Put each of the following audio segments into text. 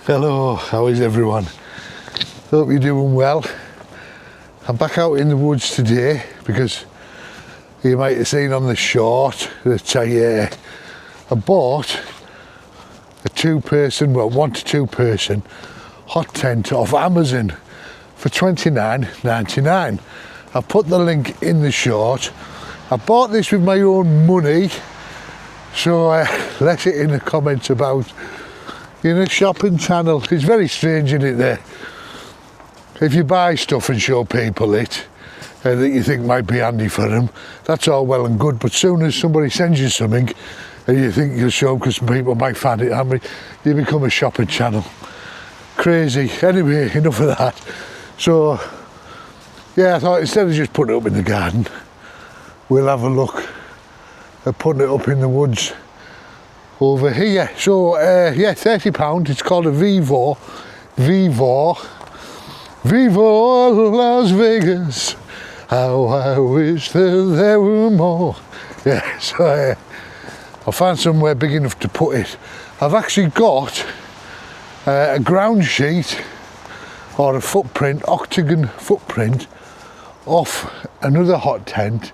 Hello, how is everyone? Hope you're doing well. I'm back out in the woods today because you might have seen on the short that I bought a one to two person hot tent off Amazon for $29.99. I put the link in the short. I bought this with my own money, so let it in the comments about a shopping channel. It's very strange, isn't it, there? If you buy stuff and show people it that you think might be handy for them, that's all well and good, but soon as somebody sends you something and you think you'll show because people might find it handy, you become a shopping channel. Crazy. Anyway, enough of that. So yeah, I thought instead of just putting it up in the garden, we'll have a look at putting it up in the woods over here. So yeah, £30. It's called a VEVOR. VEVOR Las Vegas. How I wish that there were more. Yeah, so I'll find somewhere big enough to put it. I've actually got a ground sheet or a footprint, octagon footprint off another hot tent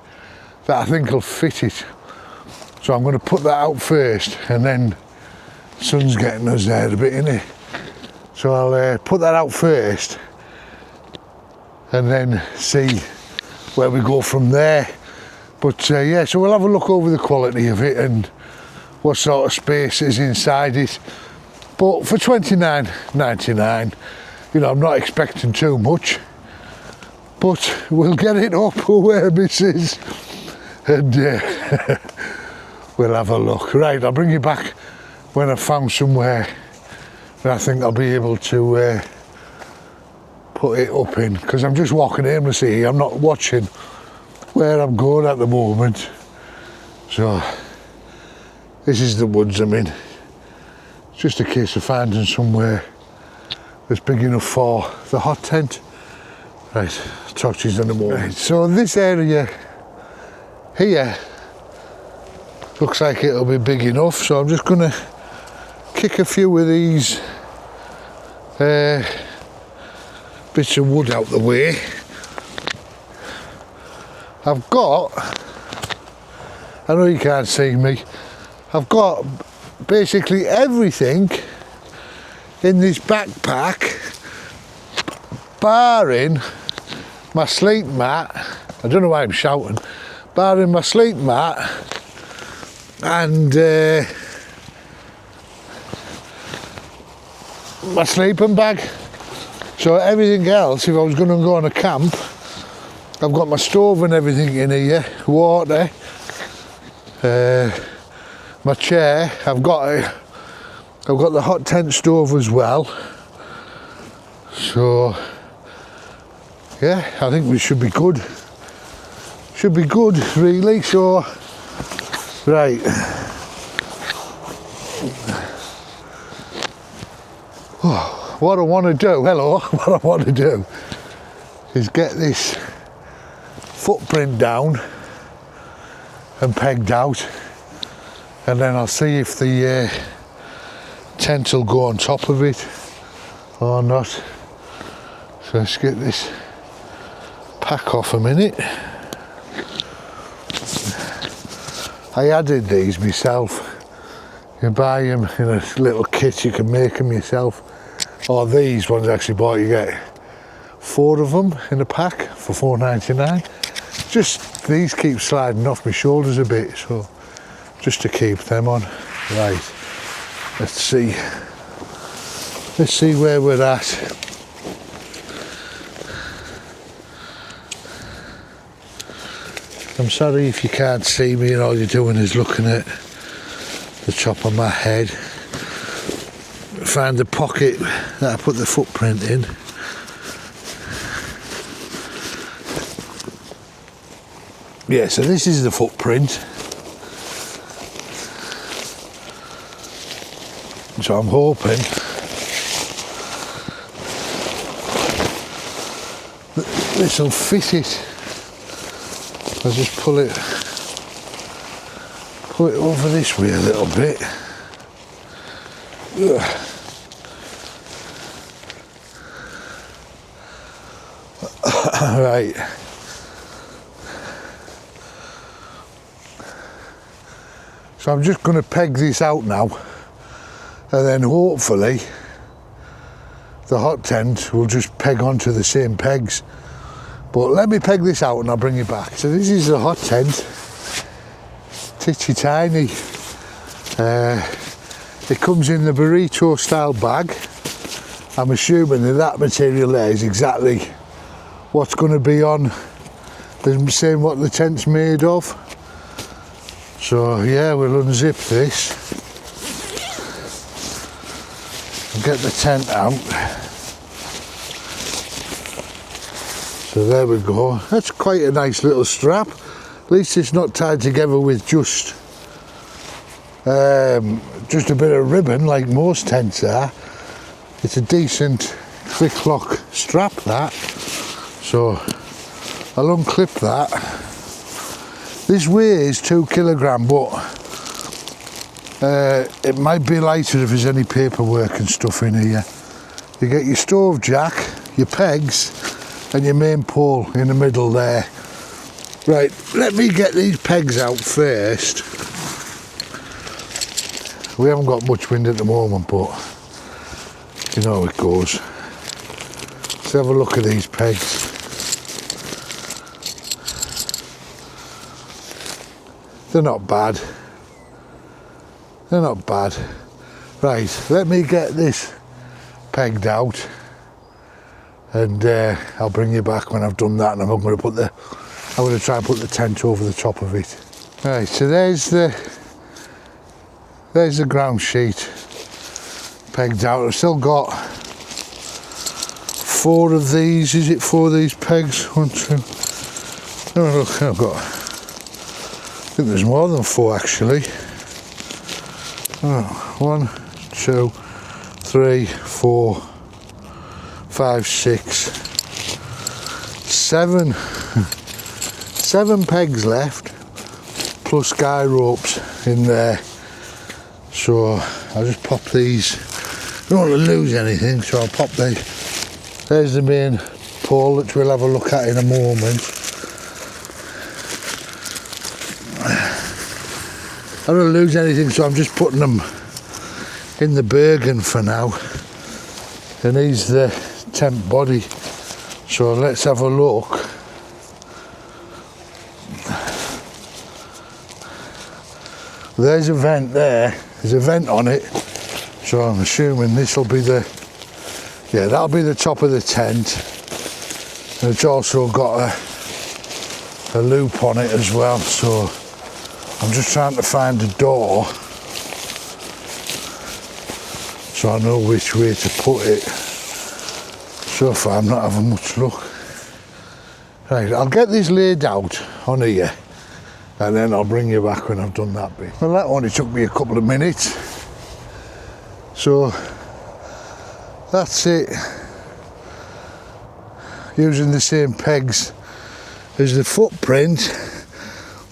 that I think will fit it. So I'm going to put that out first, and then sun's getting us there a bit, innit? So I'll put that out first and then see where we go from there. But yeah, so we'll have a look over the quality of it and what sort of space is inside it. But for $29.99, I'm not expecting too much, but we'll get it up where missus and we'll have a look. Right, I'll bring you back when I've found somewhere that I think I'll be able to put it up in, because I'm just walking aimlessly here. I'm not watching where I'm going at the moment. So this is the woods I'm in. It's just a case of finding somewhere that's big enough for the hot tent. Right, talk to you in a moment. Right, so this area here looks like it'll be big enough, so I'm just going to kick a few of these bits of wood out the way. I've got, I know you can't see me, I've got basically everything in this backpack barring my sleep mat. I don't know why I'm shouting. Barring my sleep mat and my sleeping bag. So everything else, if I was going to go on a camp, I've got my stove and everything in here, water, my chair. I've got the hot tent stove as well. So yeah, I think we should be good. Should be good, really. So right. What I want to do, what I want to do is get this footprint down and pegged out, and then I'll see if the tent will go on top of it or not. So let's get this pack off a minute. I added these myself. You buy them in a little kit, you can make them yourself. Or these ones actually bought, you get 4 of them in a pack for $4.99. Just these keep sliding off my shoulders a bit, so just to keep them on. Right, let's see where we're at. I'm sorry if you can't see me and all you're doing is looking at the top of my head. Find the pocket that I put the footprint in. Yeah, so this is the footprint. So I'm hoping that this will fit it. I'll just pull it over this way a little bit. Right. So I'm just going to peg this out now, and then hopefully the hot tent will just peg onto the same pegs. But let me peg this out and I'll bring you back. So this is the hot tent. Titchy tiny. It comes in the burrito style bag. I'm assuming that material there is exactly what's going to be on, the same what the tent's made of. So yeah, we'll unzip this and get the tent out. So there we go. That's quite a nice little strap. At least it's not tied together with just a bit of ribbon like most tents are. It's a decent quick lock strap, that. So I'll unclip that. This weighs 2 kilograms, but it might be lighter if there's any paperwork and stuff in here. You get your stove jack, your pegs, and your main pole in the middle there. Right, let me get these pegs out first. We haven't got much wind at the moment, but you know how it goes. Let's have a look at these pegs. They're not bad. They're not bad. Right, let me get this pegged out, and I'll bring you back when I've done that, and I'm going to try and put the tent over the top of it. Right, so there's the ground sheet pegged out. I've still got 4 of these. Is it 4 of these pegs? 1, 2. Oh look, I think there's more than 4 actually. 1, 2, 3, 4, 5, 6, 7. 7 pegs left, plus guy ropes in there. So I'll just pop these. I don't want to lose anything, so I'll pop these. There's the main pole, which we'll have a look at in a moment. I don't want to lose anything, so I'm just putting them in the Bergen for now. And he's the tent body. So let's have a look. There's a vent there. There's a vent on it. So I'm assuming this will be that'll be the top of the tent. And it's also got a loop on it as well. So I'm just trying to find a door so I know which way to put it. So far I'm not having much luck. Right, I'll get this laid out on here, and then I'll bring you back when I've done that bit. Well, that only took me a couple of minutes. So that's it. Using the same pegs as the footprint.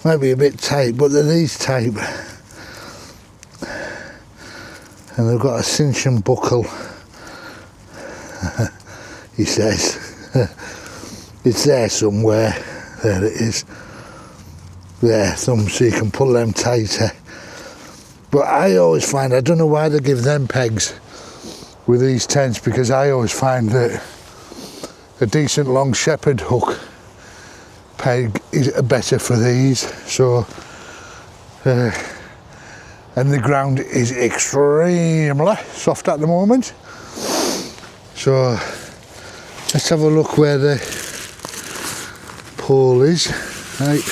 Might be a bit tight, but they're these type. And they've got a cinching buckle. He says. It's there somewhere. There it is. There, so you can pull them tighter. But I always find, I don't know why they give them pegs with these tents, because I always find that a decent long shepherd hook peg is better for these. So and the ground is extremely soft at the moment. So let's have a look where the pole is. Right,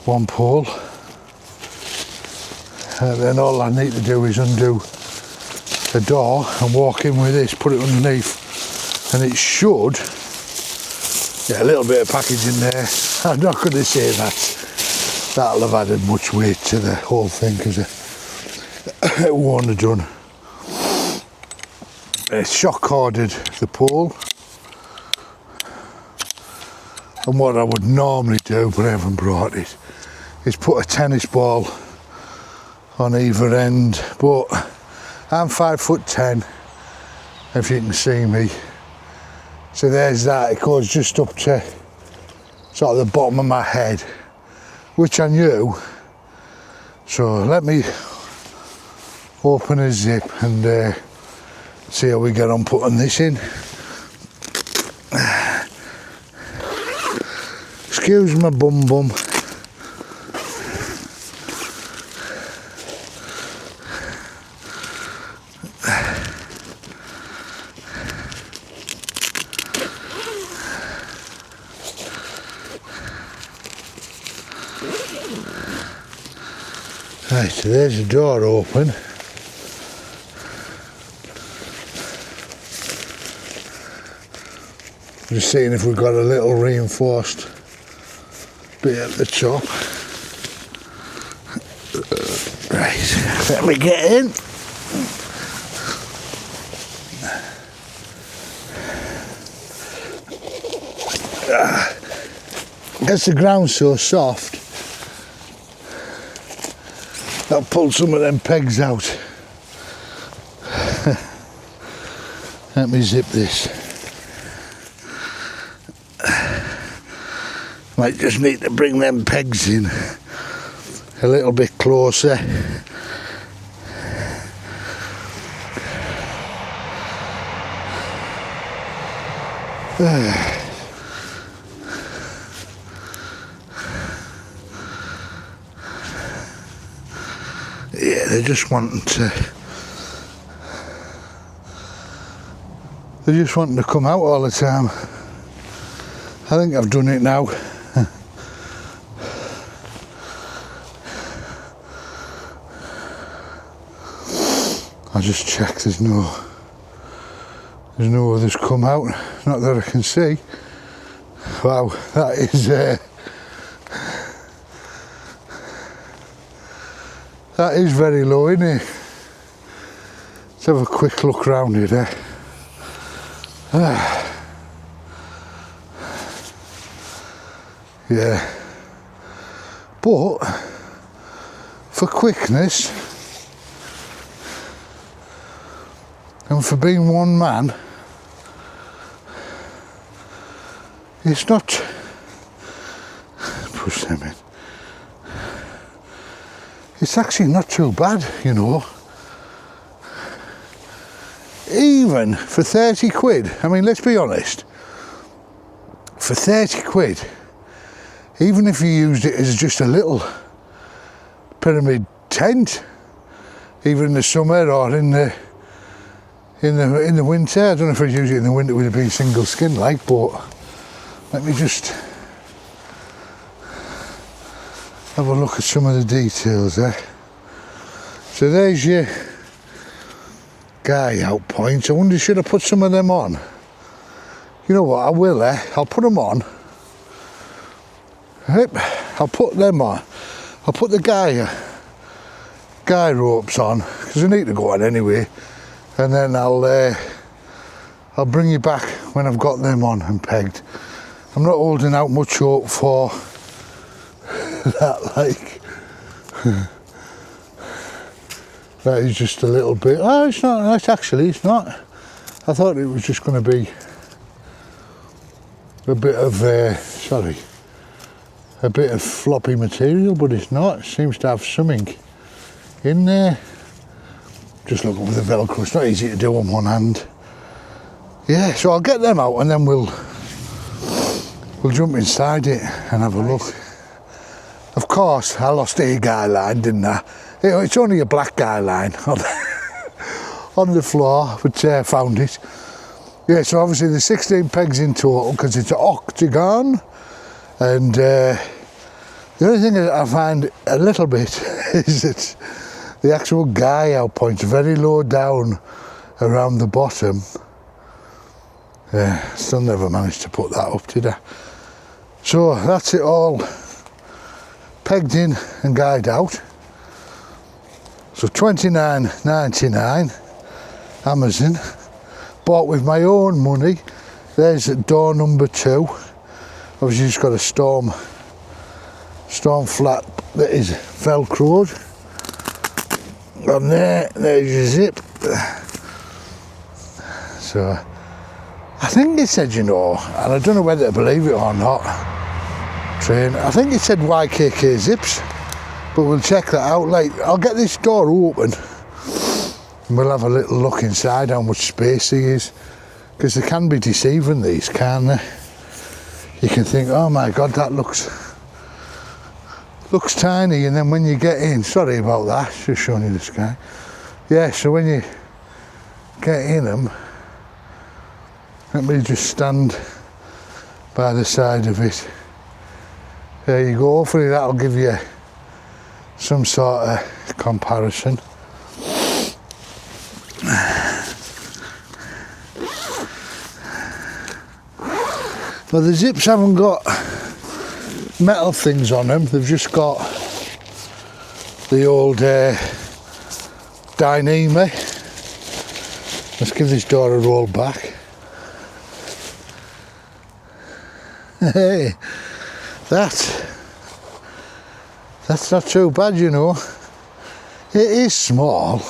1 pole, and then all I need to do is undo the door and walk in with this, put it underneath, and it should get a little bit of package in there. I'm not going to say that'll have added much weight to the whole thing, because it won't have done. It's shock corded the pole, and what I would normally do, but I haven't brought it, is put a tennis ball on either end. But I'm 5'10", if you can see me, So there's that, it goes just up to sort of the bottom of my head, which I knew. So let me open a zip and see how we get on putting this in. Excuse my bum bum. Right, so there's the door open. Just seeing if we've got a little reinforced bit at the top. Right, let me get in. Because the ground's so soft, I'll pull some of them pegs out. Let me zip this. Might just need to bring them pegs in a little bit closer. Yeah, they're just wanting to. They're just wanting to come out all the time. I think I've done it now. I'll just check there's no others come out, not that I can see. Wow, that is very low, isn't it? Let's have a quick look around here there. Yeah, but for quickness and for being one man, it's not. Push them in. It's actually not too bad, you know. Even for 30 quid, I mean, let's be honest, for 30 quid, even if you used it as just a little pyramid tent, even in the summer or in the winter, I don't know if I'd use it in the winter with it being single skin like, but let me just have a look at some of the details there. So there's your guy out points. I wonder, should I put some of them on? You know what, I will, I'll put them on. Yep, I'll put them on. I'll put the guy ropes on, because I need to go on anyway. And then I'll bring you back when I've got them on and pegged. I'm not holding out much hope for that, like. That is just a little bit. Oh, it's not nice, actually, it's not. I thought it was just going to be a bit of, a bit of floppy material, but it's not. It seems to have something in there. Just looking for the Velcro, it's not easy to do on one hand. Yeah, so I'll get them out and then we'll jump inside it and have a look. Of course, I lost a guy line, didn't I? You know, it's only a black guy line on the floor, but I found it. Yeah, so obviously there's 16 pegs in total because it's an octagon. And the only thing that I find a little bit is that the actual guy out point's very low down around the bottom. Yeah, still never managed to put that up, did I? So that's it all pegged in and guyed out. So $29.99 Amazon, bought with my own money. There's door number 2. Obviously just got a storm flap that is velcroed. On there's your zip. So I think it said, you know, and I don't know whether to believe it or not, train, I think it said YKK zips, but we'll check that out. Like, I'll get this door open and we'll have a little look inside how much space he is, because they can be deceiving, these, can't they? You can think, oh my god, that looks tiny, and then when you get in, sorry about that, just showing you the sky. Yeah, so when you get in them, let me just stand by the side of it. There you go, hopefully that'll give you some sort of comparison. Well, the zips haven't got metal things on them, they've just got the old Dyneema. Let's give this door a roll back. Hey, that's not too bad, you know. It is small,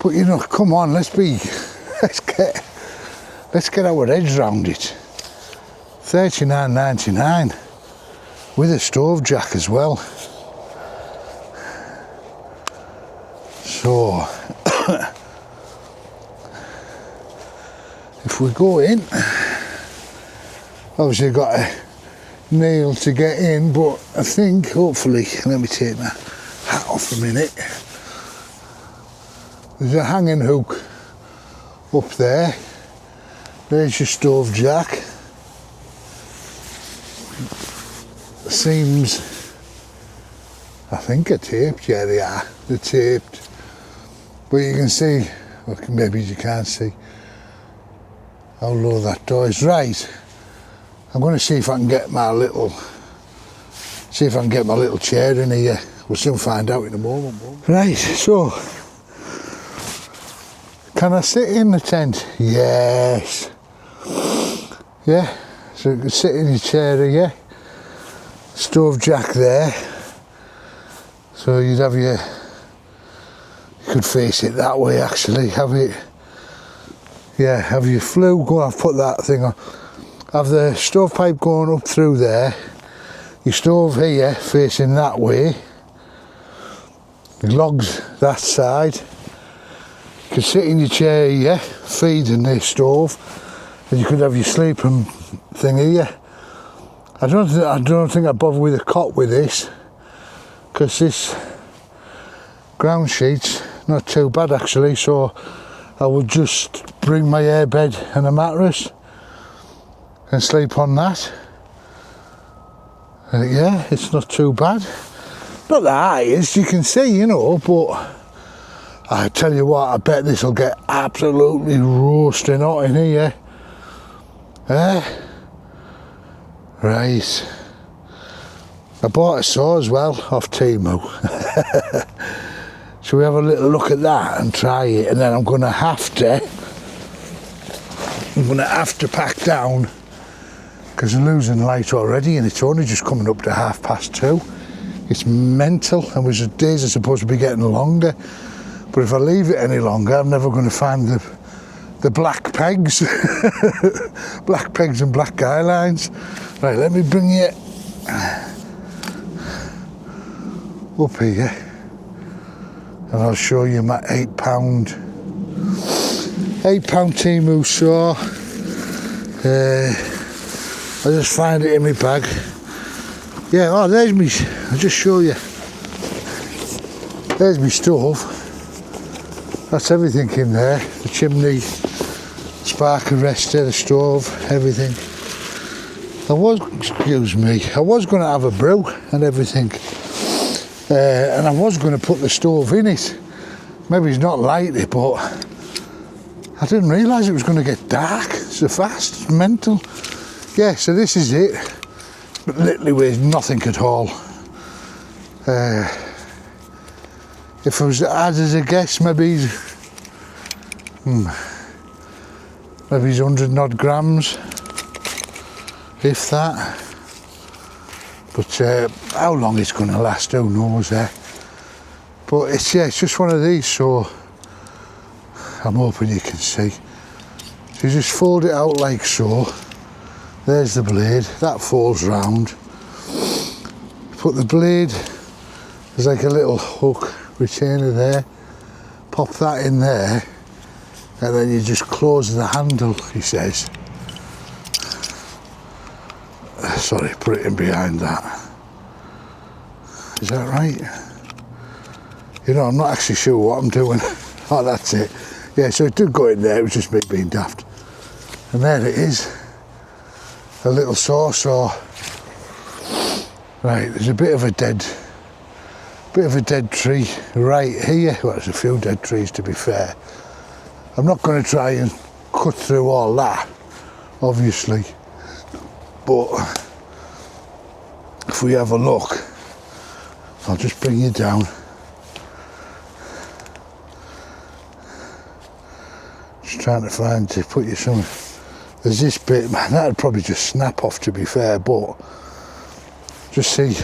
but you know, come on, let's get our heads round it. $39.99 with a stove jack as well. So if we go in, obviously I've got a nail to get in, but I think hopefully, let me take my hat off a minute. There's a hanging hook up there. There's your stove jack. Seams, I think, are taped. Yeah, they are. They're taped. But you can see, well, maybe you can't see how low that door is. Right. I'm going to see if I can get my little chair in here. We'll soon find out in a moment. Right. So, can I sit in the tent? Yes. Yeah. So you can sit in your chair here. Stove jack there, so you'd have you could face it that way actually, have it, yeah, have your flue, go and put that thing on, have the stovepipe going up through there, your stove here facing that way, your logs that side, you could sit in your chair here, feeding the stove, and you could have your sleeping thing here. I don't think I'd bother with a cot with this, because this ground sheet's not too bad actually, so I would just bring my airbed and a mattress and sleep on that. Yeah, it's not too bad. Not the highest, you can see, you know, but I tell you what, I bet this will get absolutely roasting hot in here. Right, I bought a saw as well off Temu. Shall we have a little look at that and try it, and then I'm going to have to pack down, because I'm losing light already, and it's only just coming up to 2:30. It's mental, and the days are supposed to be getting longer, but if I leave it any longer, I'm never going to find the black pegs. Black pegs and black guy lines. Right, let me bring you up here and I'll show you my £8 Temu saw. I'll just find it in my bag. Yeah, oh, there's me, I'll just show you. There's my stove. That's everything in there. The chimney, spark arrestor, the stove, everything. I was going to have a brew and everything. And I was going to put the stove in it. Maybe it's not likely, but I didn't realise it was going to get dark so fast. It's mental. Yeah, so this is it. But literally weighs nothing at all. If I was to add as a guess, maybe he's 100 odd grams, if that. But how long it's going to last, who knows. But it's just one of these, so I'm hoping you can see. So you just fold it out like so. There's the blade, that folds round. Put the blade, there's like a little hook retainer there. Pop that in there, and then you just close the handle, he says. Sorry, put it in behind that. Is that right? You know, I'm not actually sure what I'm doing. Oh, that's it. Yeah, so it did go in there, it was just me being daft. And there it is. A little saw. Right, there's a bit of a dead tree right here. Well, there's a few dead trees, to be fair. I'm not going to try and cut through all that, obviously. But if we have a look, I'll just bring you down. Just trying to put you some. There's this bit, man, that'd probably just snap off, to be fair, but just see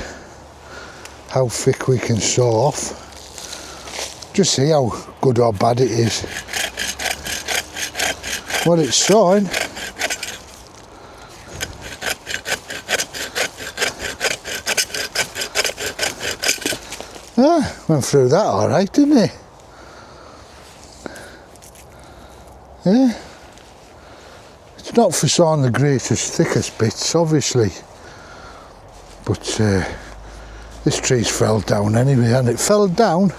how thick we can saw off. Just see how good or bad it is. What it's sawing. Went through that all right, didn't it? Yeah. It's not for sawing the greatest, thickest bits, obviously. But this tree's fell down anyway, and it fell down.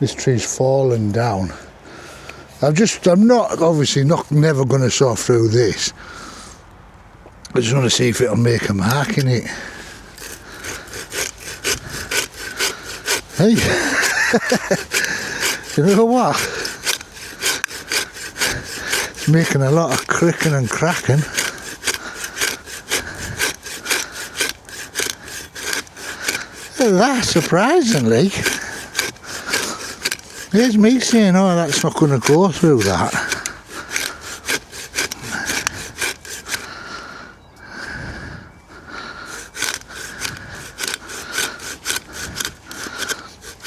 This tree's fallen down. I'm never going to saw through this. I just want to see if it'll make a mark in it. Hey, you know what? It's making a lot of cricking and cracking. That, surprisingly, here's me saying, oh, that's not going to go through that.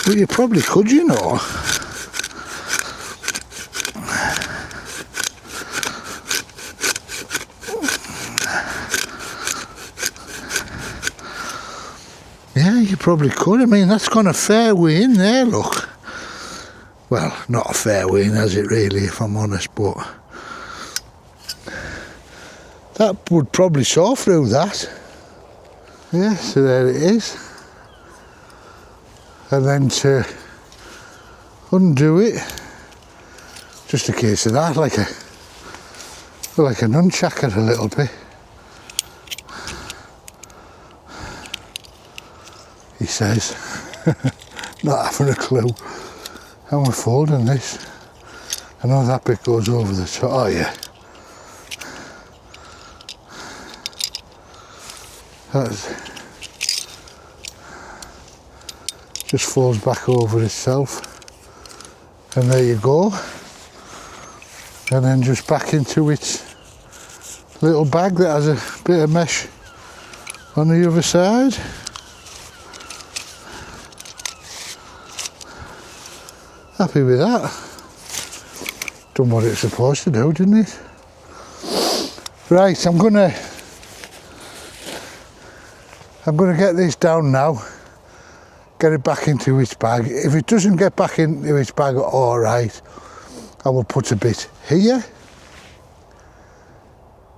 Well, you probably could, you know. Yeah, you probably could. I mean, that's gone a fair way in there, look. Well, not a fair way in, has it really, if I'm honest, but that would probably saw through that. Yeah, so there it is. And then to undo it, just a case of that, like a nunchucker a little bit. He says, not having a clue. How am I folding this? I know that bit goes over the top. Oh yeah. Just folds back over itself, and there you go. And then just back into its little bag that has a bit of mesh on the other side. Happy with that. Done what it's supposed to do, didn't it? Right, I'm gonna get this down now. Get it back into its bag. If it doesn't get back into its bag, all right, I will put a bit here.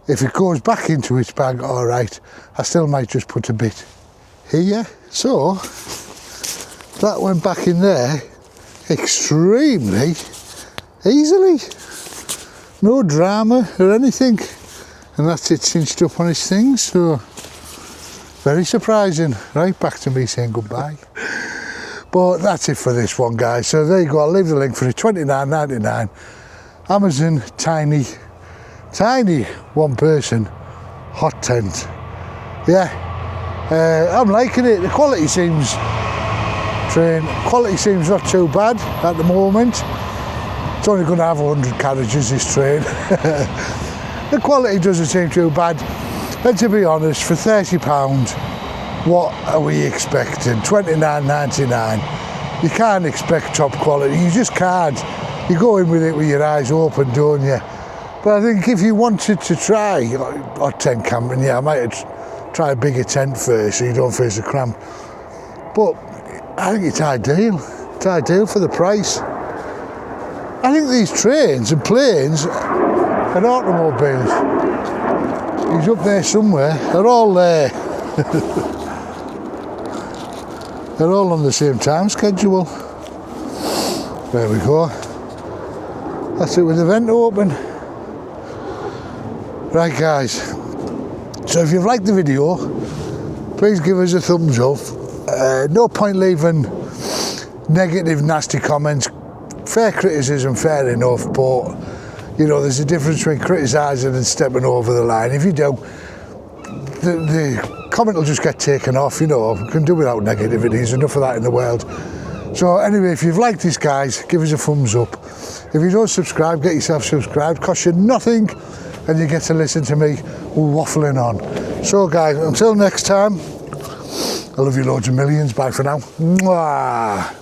If it goes back into its bag, all right, I still might just put a bit here. So that went back in there extremely easily. No drama or anything. And that's it cinched up on his things, so very surprising. Right, back to me saying goodbye. But that's it for this one, guys. So there you go, I'll leave the link for it, $29.99. Amazon tiny one person hot tent. Yeah, I'm liking it. The quality seems not too bad at the moment. It's only going to have 100 carriages, this train. The quality doesn't seem too bad. And to be honest, for £30, what are we expecting? $29.99. You can't expect top quality. You just can't. You go in with it with your eyes open, don't you? But I think if you wanted to try like, tent camping, yeah, I might try a bigger tent first so you don't face the cramp. But I think it's ideal. It's ideal for the price. I think these trains and planes and automobiles, he's up there somewhere, they're all there. They're all on the same time schedule. There we go. That's it with the vent open. Right guys, so if you've liked the video, please give us a thumbs up. No point leaving negative, nasty comments. Fair criticism, fair enough, but you know, there's a difference between criticising and stepping over the line. If you do, the comment will just get taken off, you know. We can do without negativity, there's enough of that in the world. So anyway, if you've liked this guys, give us a thumbs up. If you don't subscribe, get yourself subscribed, costs you nothing, and you get to listen to me waffling on. So guys, until next time, I love you loads of millions, bye for now. Mwah.